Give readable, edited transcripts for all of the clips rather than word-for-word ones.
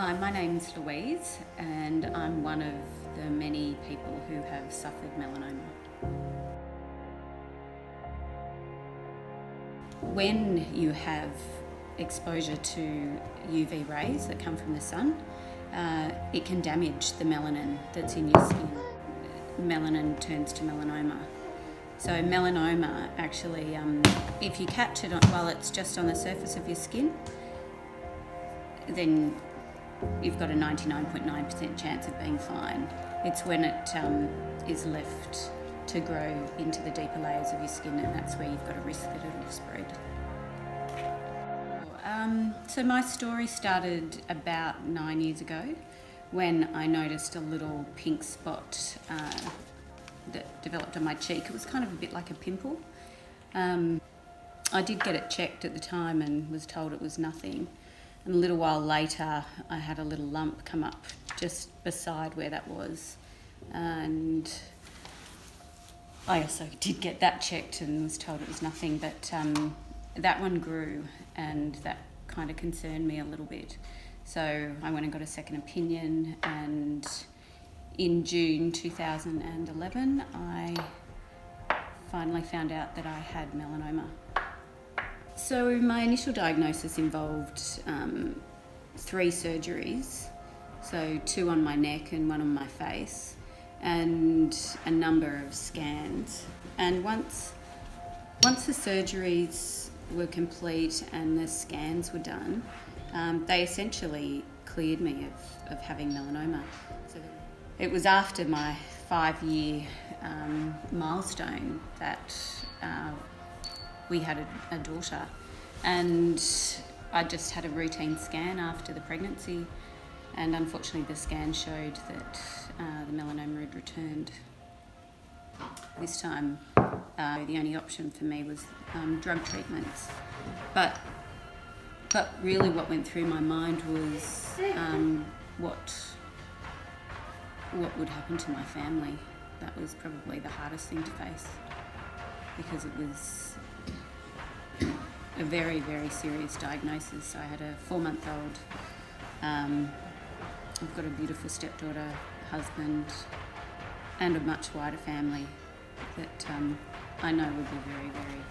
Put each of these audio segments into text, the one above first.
Hi, my name's Louise and I'm one of the many people who have suffered melanoma. When you have exposure to UV rays that come from the sun, it can damage the melanin that's in your skin. Melanin turns to melanoma. So melanoma actually, if you catch it while it's just on the surface of your skin, then you've got a 99.9% chance of being fine. It's when it is left to grow into the deeper layers of your skin, and that's where you've got a risk that it'll spread. So my story started about 9 years ago when I noticed a little pink spot that developed on my cheek. It was kind of a bit like a pimple. I did get it checked at the time and was told it was nothing. And a little while later, I had a little lump come up just beside where that was. And I also did get that checked and was told it was nothing, but that one grew and that kind of concerned me a little bit. So I went and got a second opinion, and in June 2011, I finally found out that I had melanoma. So my initial diagnosis involved 3 surgeries, so 2 on my neck and 1 on my face, and a number of scans. And once the surgeries were complete and the scans were done, they essentially cleared me of having melanoma. So it was after my 5-year milestone that we had a daughter, and I just had a routine scan after the pregnancy, and unfortunately the scan showed that the melanoma had returned. This time the only option for me was drug treatments, but really what went through my mind was what would happen to my family. That was probably the hardest thing to face, because it was a very, very serious diagnosis. I had a 4-month-old. I've got a beautiful stepdaughter, husband, and a much wider family that I know will be very, very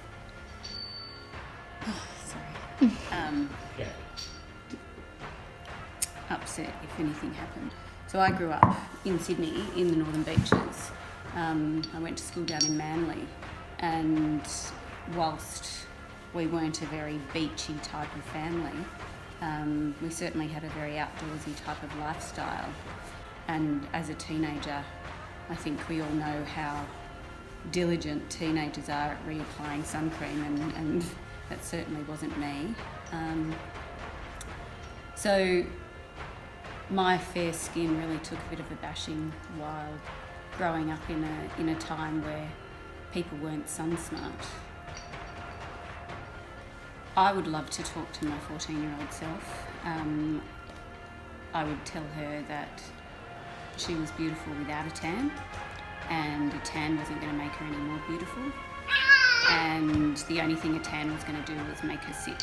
upset if anything happened. So I grew up in Sydney, in the Northern Beaches. I went to school down in Manly, and whilst we weren't a very beachy type of family, we certainly had a very outdoorsy type of lifestyle. And as a teenager, I think we all know how diligent teenagers are at reapplying sun cream, and that certainly wasn't me. So my fair skin really took a bit of a bashing while growing up in a time where people weren't sun smart. I would love to talk to my 14-year-old self. I would tell her that she was beautiful without a tan, and a tan wasn't going to make her any more beautiful, and the only thing a tan was going to do was make her sick.